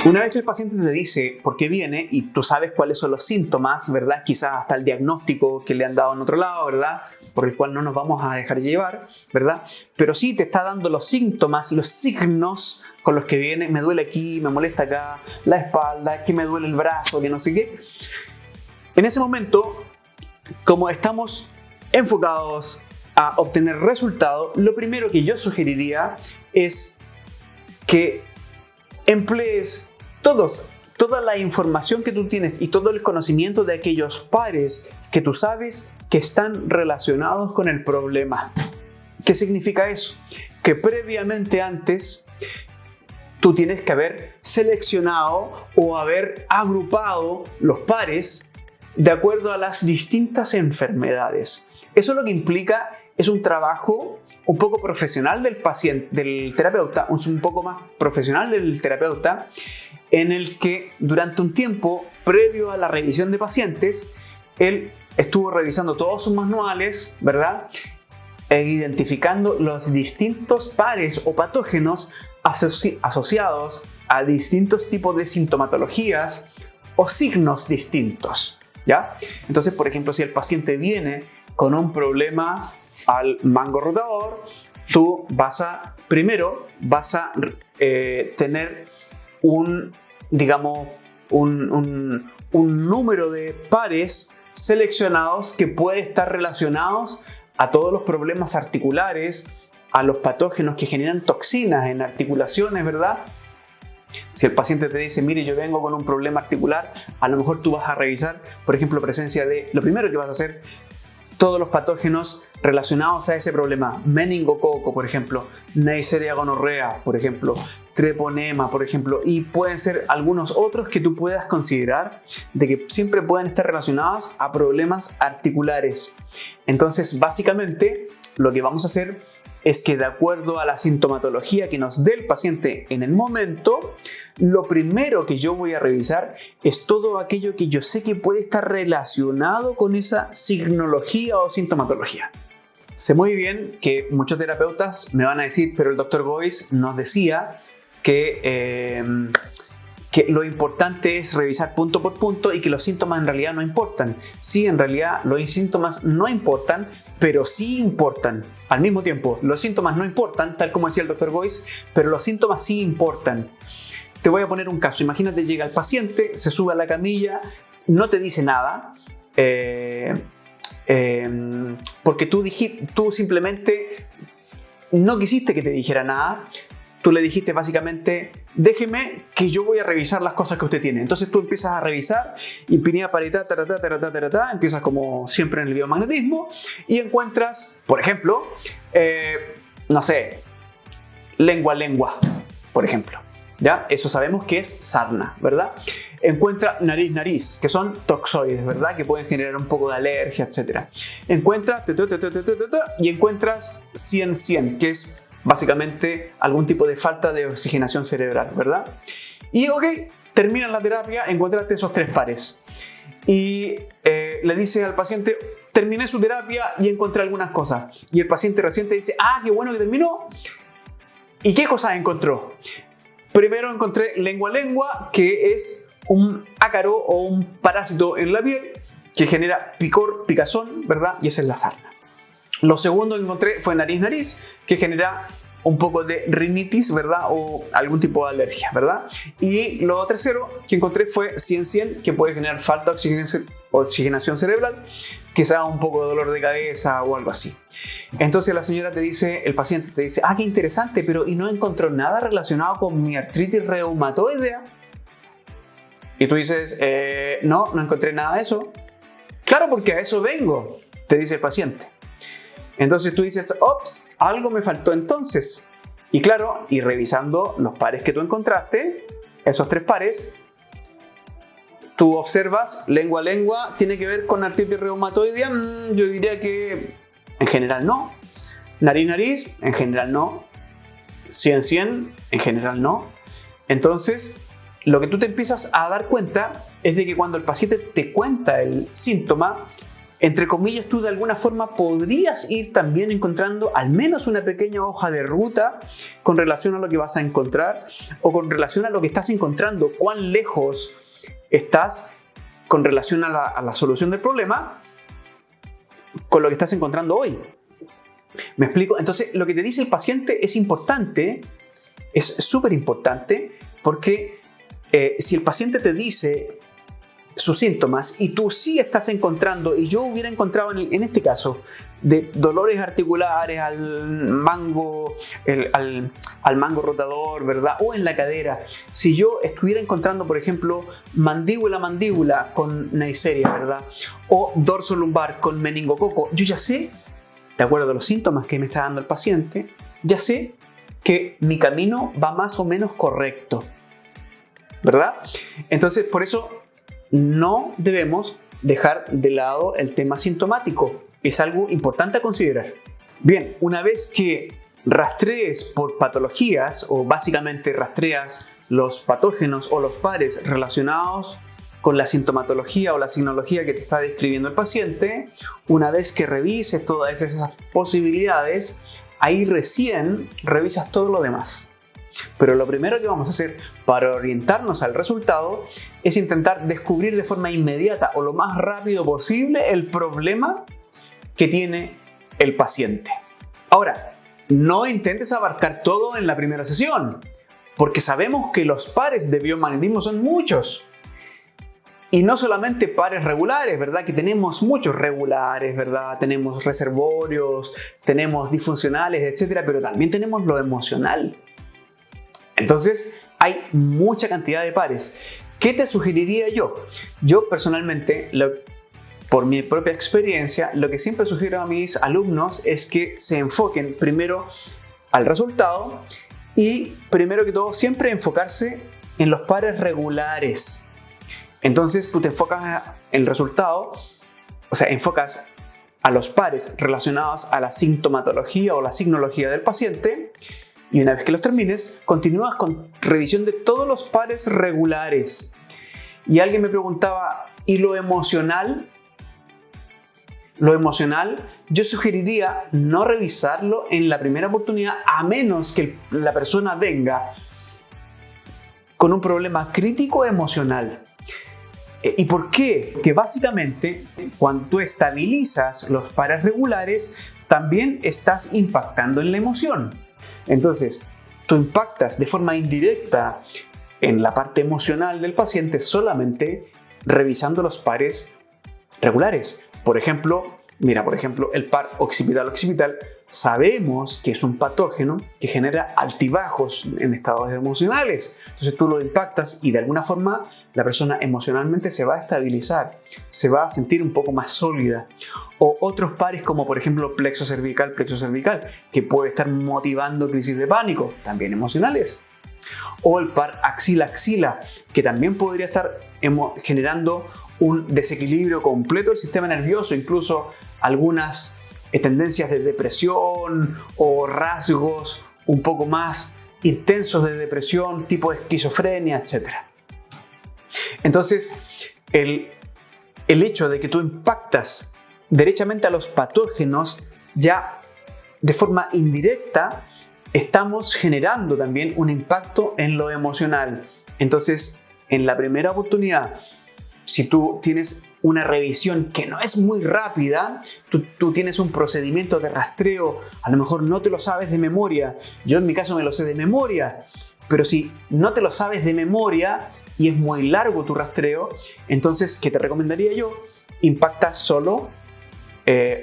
Una vez que el paciente te dice por qué viene y tú sabes cuáles son los síntomas, ¿verdad? Quizás hasta el diagnóstico que le han dado en otro lado, ¿verdad? Por el cual no nos vamos a dejar llevar, ¿verdad? Pero sí te está dando los síntomas, los signos con los que viene. Me duele aquí, me molesta acá, la espalda, que me duele el brazo, que no sé qué. En ese momento, como estamos enfocados a obtener resultados, lo primero que yo sugeriría es que emplees toda la información que tú tienes y todo el conocimiento de aquellos pares que tú sabes que están relacionados con el problema. ¿Qué significa eso? Que previamente antes tú tienes que haber seleccionado o haber agrupado los pares de acuerdo a las distintas enfermedades. Eso lo que implica es un trabajo un poco profesional del paciente, del terapeuta, un poco más profesional del terapeuta, en el que durante un tiempo previo a la revisión de pacientes, él estuvo revisando todos sus manuales, ¿verdad? E identificando los distintos pares o patógenos asociados a distintos tipos de sintomatologías o signos distintos, ¿ya? Entonces, por ejemplo, si el paciente viene con un problema al mango rotador, tú primero vas a tener un número de pares seleccionados que puede estar relacionados a todos los problemas articulares, a los patógenos que generan toxinas en articulaciones, ¿verdad? Si el paciente te dice, mire, yo vengo con un problema articular, a lo mejor tú vas a revisar, por ejemplo, presencia de, lo primero que vas a hacer, todos los patógenos relacionados a ese problema. Meningococo, por ejemplo, Neisseria gonorrea, por ejemplo, treponema, por ejemplo, y pueden ser algunos otros que tú puedas considerar de que siempre pueden estar relacionados a problemas articulares. Entonces, básicamente, lo que vamos a hacer es que de acuerdo a la sintomatología que nos dé el paciente en el momento, lo primero que yo voy a revisar es todo aquello que yo sé que puede estar relacionado con esa signología o sintomatología. Sé muy bien que muchos terapeutas me van a decir, pero el Dr. Boyce nos decía que lo importante es revisar punto por punto y que los síntomas en realidad no importan. Sí, en realidad los síntomas no importan, pero sí importan. Al mismo tiempo, los síntomas no importan, tal como decía el Dr. Boyce, pero los síntomas sí importan. Te voy a poner un caso. Imagínate, llega el paciente, se sube a la camilla, no te dice nada, porque tú simplemente no quisiste que te dijera nada. Tú le dijiste básicamente, déjeme que yo voy a revisar las cosas que usted tiene. Entonces tú empiezas a revisar, impinea paritá, empiezas como siempre en el biomagnetismo y encuentras, por ejemplo, no sé, lengua, por ejemplo. ¿Ya? Eso sabemos que es sarna, ¿verdad? Encuentra nariz, que son toxoides, ¿verdad? Que pueden generar un poco de alergia, etc. Encuentras y encuentras 100, que es básicamente algún tipo de falta de oxigenación cerebral, ¿verdad? Y ok, terminas la terapia, encontraste esos 3 pares. Y le dices al paciente, terminé su terapia y encontré algunas cosas. Y el paciente recién te dice, qué bueno que terminó. ¿Y qué cosas encontró? Primero encontré lengua, que es un ácaro o un parásito en la piel que genera picor, picazón, ¿verdad? Y esa es la sarna. Lo segundo que encontré fue nariz, que genera un poco de rinitis, ¿verdad? O algún tipo de alergia, ¿verdad? Y lo tercero que encontré fue 100, que puede generar falta de oxigenación cerebral, quizá un poco de dolor de cabeza o algo así. Entonces la señora te dice, el paciente te dice, qué interesante, pero ¿y no encontró nada relacionado con mi artritis reumatoidea? Y tú dices, no encontré nada de eso. Claro, porque a eso vengo, te dice el paciente. Entonces tú dices, ops, algo me faltó entonces. Y claro, y revisando los pares que tú encontraste, esos 3 pares, tú observas, lengua, tiene que ver con artritis reumatoidea. Yo diría que en general no. Nariz, en general no. 100, en general no. Entonces, lo que tú te empiezas a dar cuenta es de que cuando el paciente te cuenta el síntoma, entre comillas, tú de alguna forma podrías ir también encontrando al menos una pequeña hoja de ruta con relación a lo que vas a encontrar o con relación a lo que estás encontrando, cuán lejos estás con relación a la solución del problema con lo que estás encontrando hoy. ¿Me explico? Entonces, lo que te dice el paciente es importante, es súper importante, porque si el paciente te dice sus síntomas y tú sí estás encontrando, y yo hubiera encontrado en este caso, de dolores articulares al mango rotador, ¿verdad? O en la cadera. Si yo estuviera encontrando, por ejemplo, mandíbula a mandíbula con Neisseria, ¿verdad? O dorso lumbar con meningococo, yo ya sé, de acuerdo a los síntomas que me está dando el paciente, ya sé que mi camino va más o menos correcto, ¿verdad? Entonces, por eso no debemos dejar de lado el tema sintomático. Es algo importante a considerar. Bien, una vez que rastrees por patologías o básicamente rastreas los patógenos o los pares relacionados con la sintomatología o la signología que te está describiendo el paciente, una vez que revises todas esas posibilidades, ahí recién revisas todo lo demás. Pero lo primero que vamos a hacer para orientarnos al resultado es intentar descubrir de forma inmediata o lo más rápido posible el problema que tiene el paciente. Ahora, no intentes abarcar todo en la primera sesión, porque sabemos que los pares de biomagnetismo son muchos. Y no solamente pares regulares, ¿verdad? Que tenemos muchos regulares, ¿verdad? Tenemos reservorios, tenemos disfuncionales, etc. Pero también tenemos lo emocional. Entonces, hay mucha cantidad de pares. ¿Qué te sugeriría yo? Yo personalmente, por mi propia experiencia, lo que siempre sugiero a mis alumnos es que se enfoquen primero al resultado y, primero que todo, siempre enfocarse en los pares regulares. Entonces, tú te enfocas en el resultado, o sea, enfocas a los pares relacionados a la sintomatología o la signología del paciente. Y una vez que los termines, continúas con revisión de todos los pares regulares. Y alguien me preguntaba, ¿y lo emocional? Lo emocional, yo sugeriría no revisarlo en la primera oportunidad, a menos que la persona venga con un problema crítico emocional. ¿Y por qué? Que básicamente, cuando tú estabilizas los pares regulares, también estás impactando en la emoción. Entonces, tú impactas de forma indirecta en la parte emocional del paciente solamente revisando los pares regulares. Por ejemplo, el par occipital-occipital sabemos que es un patógeno que genera altibajos en estados emocionales. Entonces tú lo impactas y de alguna forma la persona emocionalmente se va a estabilizar, se va a sentir un poco más sólida. O otros pares como por ejemplo plexo cervical, que puede estar motivando crisis de pánico, también emocionales. O el par axila-axila, que también podría estar generando un desequilibrio completo del sistema nervioso, incluso algunas tendencias de depresión o rasgos un poco más intensos de depresión, tipo esquizofrenia, etc. Entonces, el hecho de que tú impactas derechamente a los patógenos, ya de forma indirecta, estamos generando también un impacto en lo emocional. Entonces, en la primera oportunidad, si tú tienes una revisión que no es muy rápida, tú tienes un procedimiento de rastreo, a lo mejor no te lo sabes de memoria, yo en mi caso me lo sé de memoria, pero si no te lo sabes de memoria y es muy largo tu rastreo, entonces, ¿qué te recomendaría yo? Impacta solo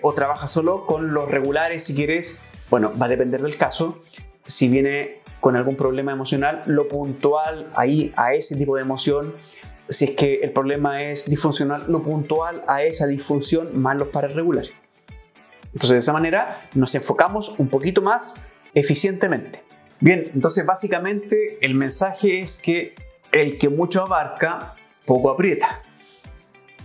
o trabaja solo con los regulares si quieres. Bueno, va a depender del caso. Si viene con algún problema emocional, lo puntual ahí a ese tipo de emoción. Si es que el problema es disfuncional, lo puntual a esa disfunción más los pares regulares. Entonces, de esa manera nos enfocamos un poquito más eficientemente. Bien, entonces básicamente el mensaje es que el que mucho abarca, poco aprieta.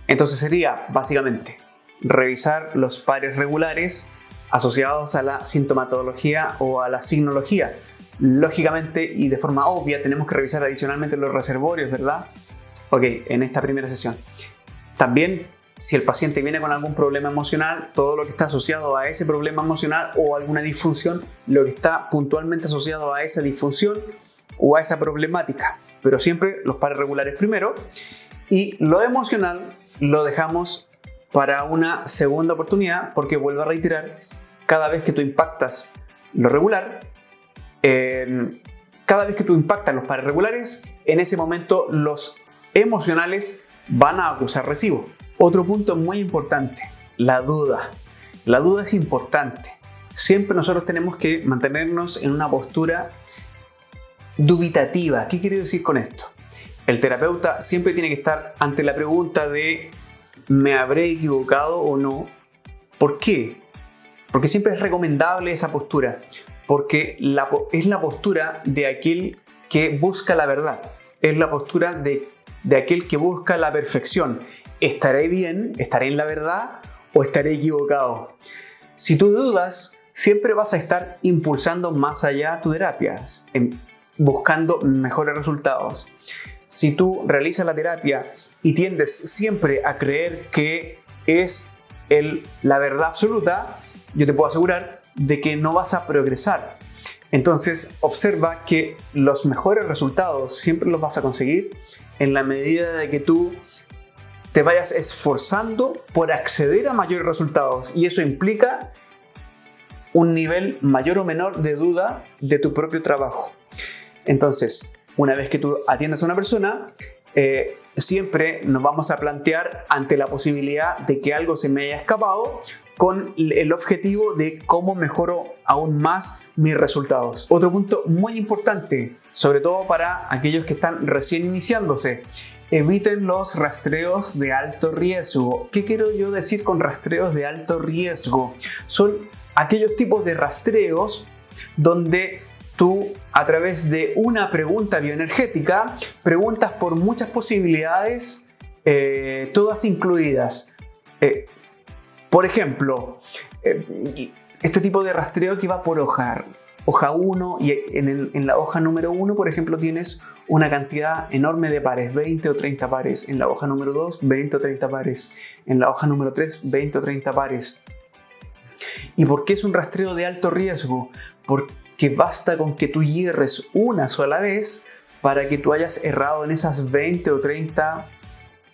Entonces sería básicamente revisar los pares regulares asociados a la sintomatología o a la signología. Lógicamente y de forma obvia tenemos que revisar adicionalmente los reservorios, ¿verdad? Ok, en esta primera sesión. También Si el paciente viene con algún problema emocional, todo lo que está asociado a ese problema emocional o alguna disfunción, lo que está puntualmente asociado a esa disfunción o a esa problemática. Pero siempre los pares regulares primero, y lo emocional lo dejamos para una segunda oportunidad, porque vuelvo a reiterar, cada vez que tú impactas lo regular, cada vez que tú impactas los pares regulares, en ese momento los emocionales van a acusar recibo. Otro punto muy importante, la duda. La duda es importante. Siempre nosotros tenemos que mantenernos en una postura dubitativa. ¿Qué quiero decir con esto? El terapeuta siempre tiene que estar ante la pregunta de ¿me habré equivocado o no? ¿Por qué? Porque siempre es recomendable esa postura, porque es la postura de aquel que busca la verdad, es la postura de aquel que busca la perfección. ¿Estaré bien? ¿Estaré en la verdad? ¿O estaré equivocado? Si tú dudas, siempre vas a estar impulsando más allá tu terapia, buscando mejores resultados. Si tú realizas la terapia y tiendes siempre a creer que es la verdad absoluta, yo te puedo asegurar de que no vas a progresar. Entonces, observa que los mejores resultados siempre los vas a conseguir en la medida de que tú te vayas esforzando por acceder a mayores resultados, y eso implica un nivel mayor o menor de duda de tu propio trabajo. Entonces, una vez que tú atiendas a una persona, siempre nos vamos a plantear ante la posibilidad de que algo se me haya escapado con el objetivo de cómo mejoro aún más mis resultados. Otro punto muy importante, sobre todo para aquellos que están recién iniciándose: eviten los rastreos de alto riesgo. ¿Qué quiero yo decir con rastreos de alto riesgo? Son aquellos tipos de rastreos donde tú, a través de una pregunta bioenergética, preguntas por muchas posibilidades, todas incluidas. Por ejemplo, este tipo de rastreo que va por hoja 1, y en la hoja número 1, por ejemplo, tienes una cantidad enorme de pares, 20 o 30 pares. En la hoja número 2, 20 o 30 pares. En la hoja número 3, 20 o 30 pares. ¿Y por qué es un rastreo de alto riesgo? Porque basta con que tú hierres una sola vez para que tú hayas errado en esas 20 o 30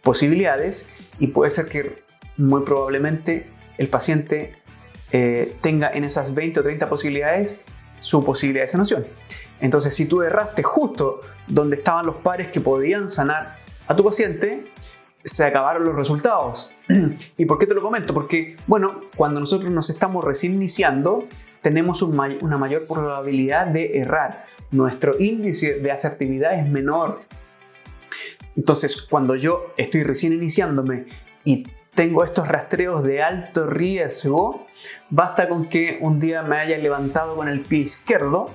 posibilidades, y puede ser que muy probablemente el paciente tenga en esas 20 o 30 posibilidades su posibilidad de sanación. Entonces, si tú erraste justo donde estaban los pares que podían sanar a tu paciente, se acabaron los resultados. ¿Y por qué te lo comento? Porque, bueno, cuando nosotros nos estamos recién iniciando, tenemos una mayor probabilidad de errar. Nuestro índice de asertividad es menor. Entonces, cuando yo estoy recién iniciándome y tengo estos rastreos de alto riesgo, basta con que un día me haya levantado con el pie izquierdo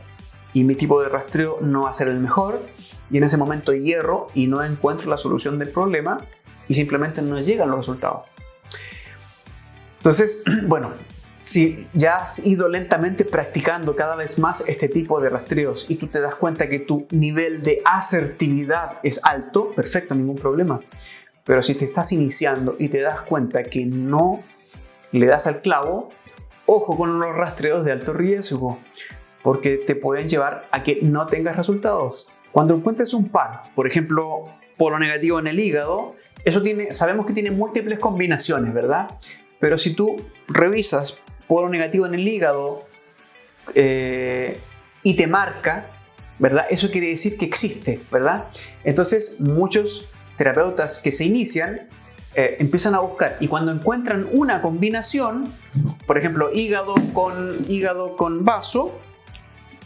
y mi tipo de rastreo no va a ser el mejor, y en ese momento hierro y no encuentro la solución del problema y simplemente no llegan los resultados. Entonces, bueno, si ya has ido lentamente practicando cada vez más este tipo de rastreos y tú te das cuenta que tu nivel de asertividad es alto, perfecto, ningún problema. Pero si te estás iniciando y te das cuenta que no le das al clavo, ojo con los rastreos de alto riesgo, porque te pueden llevar a que no tengas resultados. Cuando encuentres un par, por ejemplo, polo negativo en el hígado, sabemos que tiene múltiples combinaciones, ¿verdad? Pero si tú revisas polo negativo en el hígado y te marca, ¿verdad? Eso quiere decir que existe, ¿verdad? Entonces, muchos terapeutas que se inician empiezan a buscar, y cuando encuentran una combinación, por ejemplo, hígado con vaso,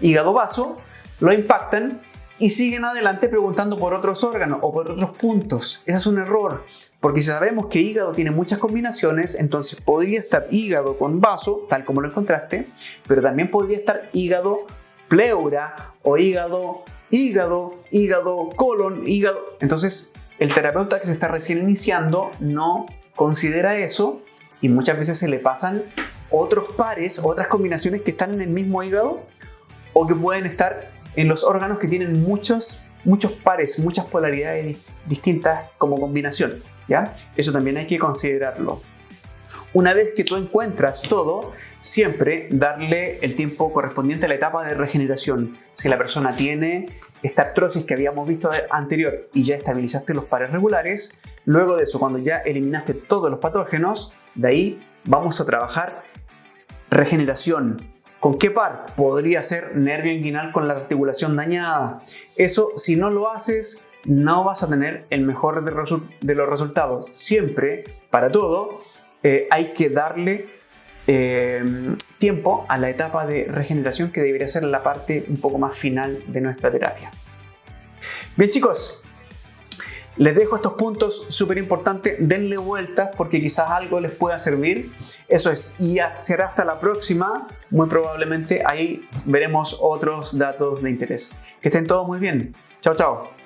hígado-vaso, lo impactan y siguen adelante preguntando por otros órganos o por otros puntos. Ese es un error, porque si sabemos que hígado tiene muchas combinaciones, entonces podría estar hígado con vaso, tal como lo encontraste, pero también podría estar hígado pleura o hígado colon, hígado. Entonces, el terapeuta que se está recién iniciando no considera eso, y muchas veces se le pasan otros pares, otras combinaciones que están en el mismo hígado o que pueden estar en los órganos que tienen muchos pares, muchas polaridades distintas como combinación. ¿ya? Eso también hay que considerarlo. Una vez que tú encuentras todo, siempre darle el tiempo correspondiente a la etapa de regeneración. Si la persona tiene esta artrosis que habíamos visto anterior y ya estabilizaste los pares regulares, luego de eso, cuando ya eliminaste todos los patógenos, de ahí vamos a trabajar regeneración. ¿Con qué par? Podría ser nervio inguinal con la articulación dañada. Eso, si no lo haces, no vas a tener el mejor de los resultados. Siempre, para todo, hay que darle tiempo a la etapa de regeneración, que debería ser la parte un poco más final de nuestra terapia. Bien, chicos, les dejo estos puntos súper importantes. Denle vueltas porque quizás algo les pueda servir. Eso es, y será hasta la próxima. Muy probablemente ahí veremos otros datos de interés. Que estén todos muy bien. Chao, chao.